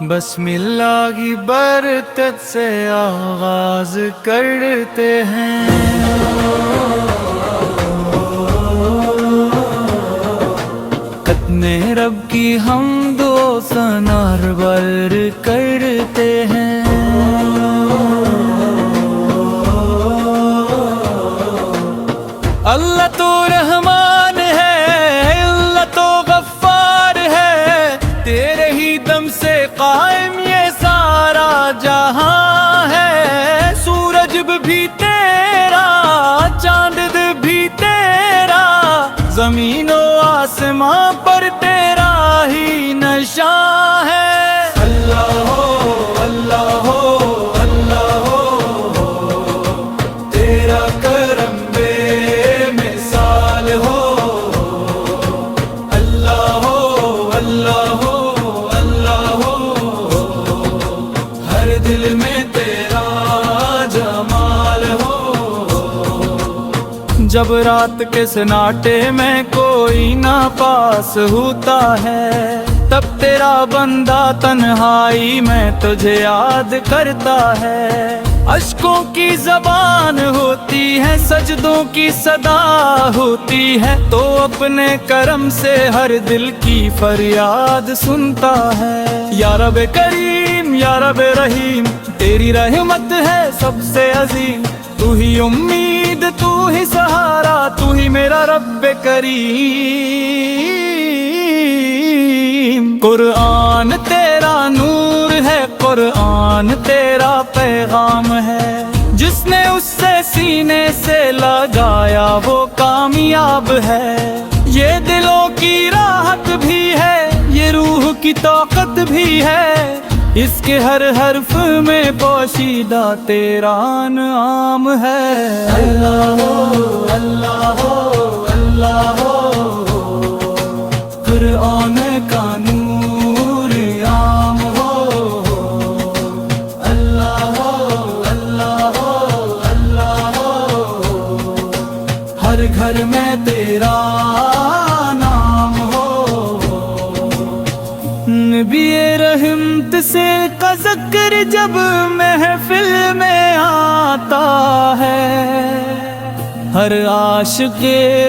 بسم اللہ کی برکت سے آغاز کرتے ہیں، اپنے رب کی حمد و ثنا بر کرتے ہیں۔ اللہ تو رحمان ہے، اللہ تو غفار ہے، تیرے ہی دم سے قائم یہ سارا جہاں ہے۔ سورج بھی تیرا، چاند بھی تیرا، زمین و آسمان پر تیرا ہی نشان ہے۔ اللہ ہو، اللہ ہو، اللہ ہو، تیرا کرم بے مثال ہو۔ اللہ ہو، اللہ ہو، اللہ ہو، ہر دل میں تیرا جمال ہو۔ جب رات کے سناٹے میں کوئی نہ پاس ہوتا ہے، تب تیرا بندہ تنہائی میں تجھے یاد کرتا ہے۔ اشکوں کی زبان ہوتی ہے، سجدوں کی صدا ہوتی ہے، تو اپنے کرم سے ہر دل کی فریاد سنتا ہے۔ یا رب کریم، یا رب رحیم، تیری رحمت ہے سب سے عظیم، تو ہی امید، تو ہی سہارا، تو ہی میرا رب کریم۔ قرآن تیرا نور ہے، قرآن تیرا پیغام ہے، جس نے اس سے سینے سے لگایا وہ کامیاب ہے۔ یہ دلوں کی راحت بھی ہے، یہ روح کی طاقت بھی ہے، اس کے ہر حرف میں پوشیدہ تیرا نام ہے۔ اللہ ہو، اللہ ہو، اللہ ہو، قرآن کا نور عام ہو۔ اللہ ہو، اللہ ہو، اللہ ہو، ہر گھر میں تیرا نام ہو۔ نبی رحمت سے کا ذکر جب محفل میں آتا ہے، ہر عاشق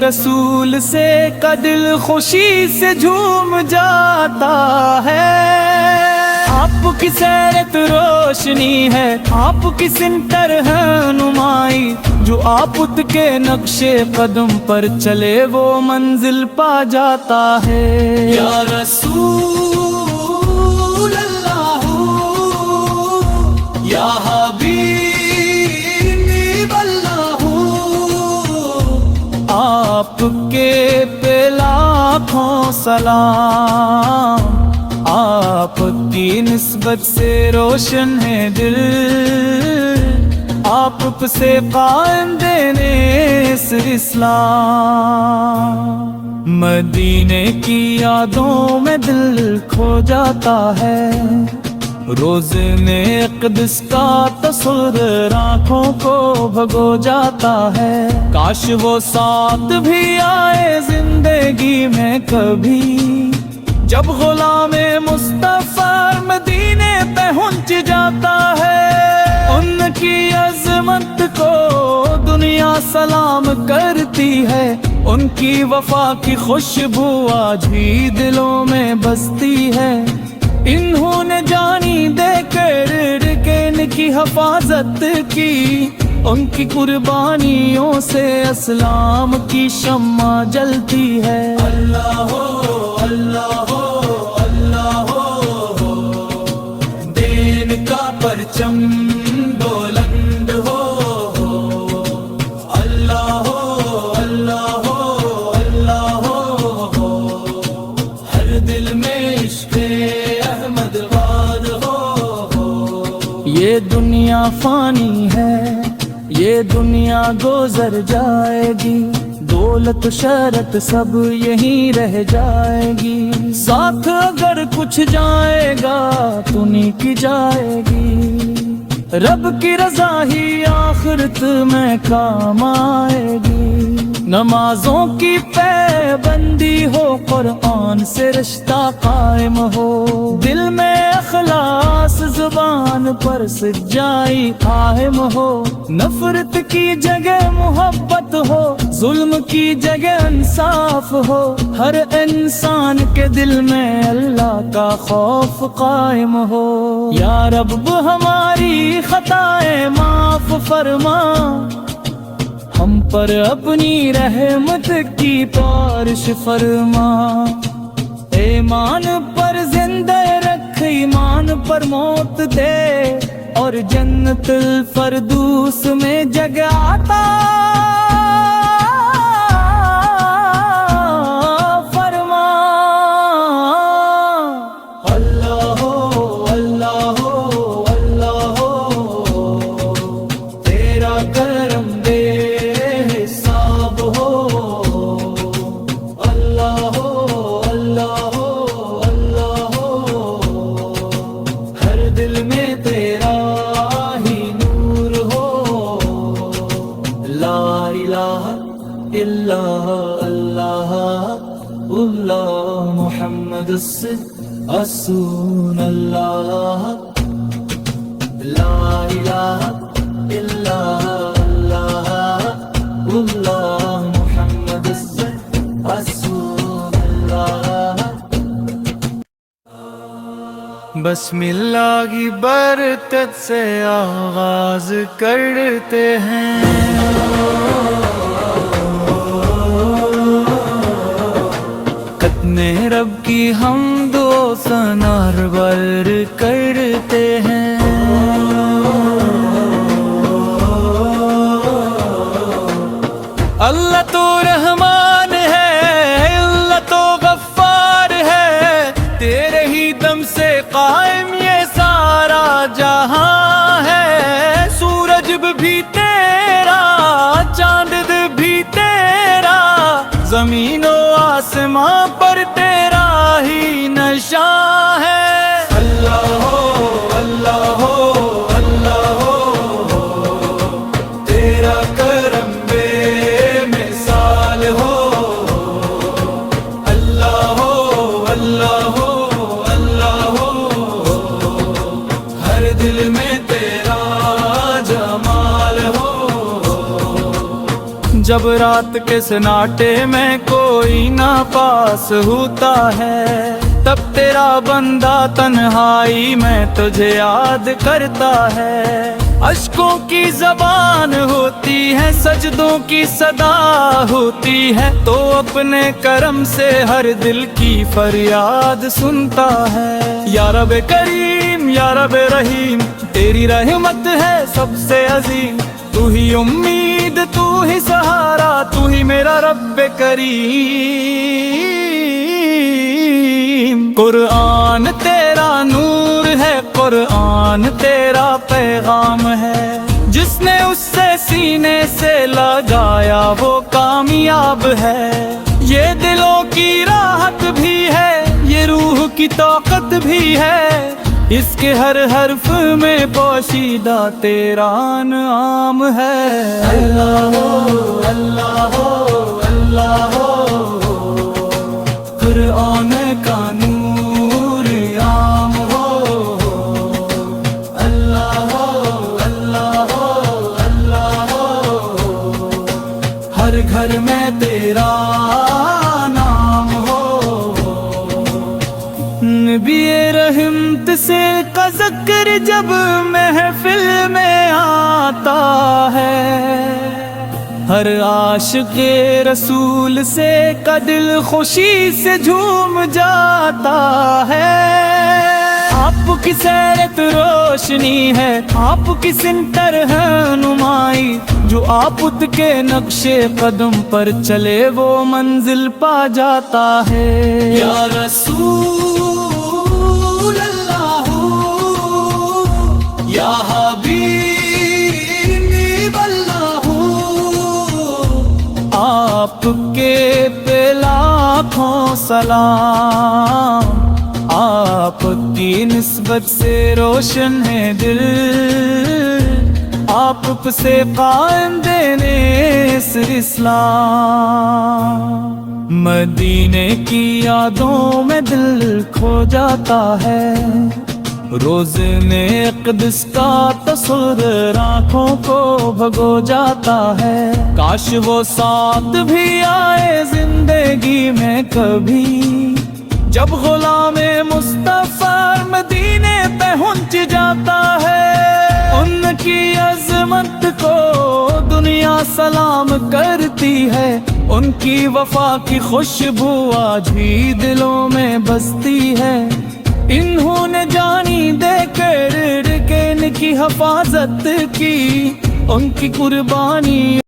رسول سے کا دل خوشی سے جھوم جاتا ہے۔ آپ کی سیرت روشنی ہے، آپ کی سنتر ہے نمائی، جو آپت کے نقش قدم پر چلے وہ منزل پا جاتا ہے۔ یا رسول اللہ، یا حبیب اللہ، آپ کے پہ لاکھوں سلام، آپ کی نسبت سے روشن ہے دل، آپ سے قائم دینے اس اسلام۔ مدینے کی یادوں میں دل کھو جاتا ہے، روز اقدس کا تصور آنکھوں کو بھگو جاتا ہے۔ کاش وہ ساتھ بھی آئے زندگی میں کبھی، جب غلام مصطفیٰ مدینے پہنچ جاتا ہے۔ ان کی عظمت کو دنیا سلام کرتی ہے، ان کی وفا کی خوشبو آج بھی دلوں میں بستی ہے۔ انہوں نے جانی دے کر ان کی حفاظت کی، ان کی قربانیوں سے اسلام کی شمع جلتی ہے۔ اللہ ہو، اللہ ہو، اللہ ہو، دین کا پرچم بلند ہو۔ اللہ ہو، اللہ ہو، اللہ ہو، ہر دل میں عشق احمد باد ہو۔ یہ دنیا فانی ہے، یہ دنیا گزر جائے گی، دولت شرط سب یہیں رہ جائے گی، ساتھ اگر کچھ جائے گا تو نیکی جائے گی، رب کی رضا ہی آخرت میں کام آئے گی۔ نمازوں کی پابندی ہو، قرآن سے رشتہ قائم ہو، دل میں اخلاق پر سجائی قائم ہو، نفرت کی جگہ محبت ہو، ظلم کی جگہ انصاف ہو، ہر انسان کے دل میں اللہ کا خوف قائم ہو۔ یا رب ہماری خطائیں معاف فرما، ہم پر اپنی رحمت کی بارش فرما، ایمان پر زندہ رکھ، ایمان پر موت دے، اور جنت الفردوس میں جگہ عطا فرما۔ اللہ ہو اللہ ہو اللہ ہو، تیرا کرم بے حساب ہو، اللہ ہو اللہ ہو اللہ ہو، ہر دل میں تیرا ہی نور ہو، لا الہ الا اللہ اللہ محمد رسول اللہ، لا الہ الا اللہ اللہ محمد رسول اللہ۔ بسم اللہ کی برکت سے آغاز کرتے ہیں، کتنے رب کی حمد و ثنا بر کرتے ہیں۔ اللہ تو رحمان ہے، اللہ تو غفار ہے، تیرے ہی دم سے قائم یہ سارا جہاں ہے، سورج بھی تیرا، چاند بھی تیرا، زمین و آسمان پر تیرا ہی نشان ہے۔ اللہ ہو اللہ ہو اللہ ہو، تیرا کرم بے مثال ہو، اللہ ہو اللہ ہو اللہ ہو، ہر دل میں تیرا جمال ہو۔ جب رات کے سناٹے میں کوئی نہ پاس ہوتا ہے، تب تیرا بندہ تنہائی میں تجھے یاد کرتا ہے، اشکوں کی زبان ہوتی ہے، سجدوں کی صدا ہوتی ہے، تو اپنے کرم سے ہر دل کی فریاد سنتا ہے۔ یا رب کریم یا رب رحیم، تیری رحمت ہے سب سے عظیم، تو ہی امید تو ہی سہارا، تو ہی میرا رب کریم۔ قرآن تیرا نور ہے، قرآن تیرا پیغام ہے، جس نے اس سے سینے سے لگایا وہ کامیاب ہے، یہ دلوں کی راحت بھی ہے، یہ روح کی طاقت بھی ہے، اس کے ہر حرف میں پوشیدہ تیرا نام ہے۔ اللہ ہو اللہ ہو اللہ ہو، قرآن کا نور عام ہو، اللہ ہو اللہ ہو اللہ ہو، ہر گھر میں تیرا نام ہو۔ نبی رحمت سے کا ذکر جب محفل میں آتا ہے، ہر عاشق رسول سے کا دل خوشی سے جھوم جاتا ہے۔ آپ کی سیرت روشنی ہے، آپ کی سنتر ہے نمائی، جو آپت کے نقش قدم پر چلے وہ منزل پا جاتا ہے۔ یا رسول اللہ یا حبیب اللہ، آپ کے پہ لاکھوں سلام، آپ کی نسبت سے روشن ہے دل، آپ سے قائم دینے سے اسلام۔ مدینے کی یادوں میں دل کھو جاتا ہے، روز نے قدس کا تصور آنکھوں کو بھگو جاتا ہے، کاش وہ ساتھ بھی آئے زندگی میں کبھی، جب غلام مصطفیٰ مدینے پہنچ جاتا ہے۔ ان کی عظمت کو دنیا سلام کرتی ہے، ان کی وفا کی خوشبو آج بھی دلوں میں بستی ہے۔ انہوں نے جانی دے کر ان کی حفاظت کی، ان کی قربانی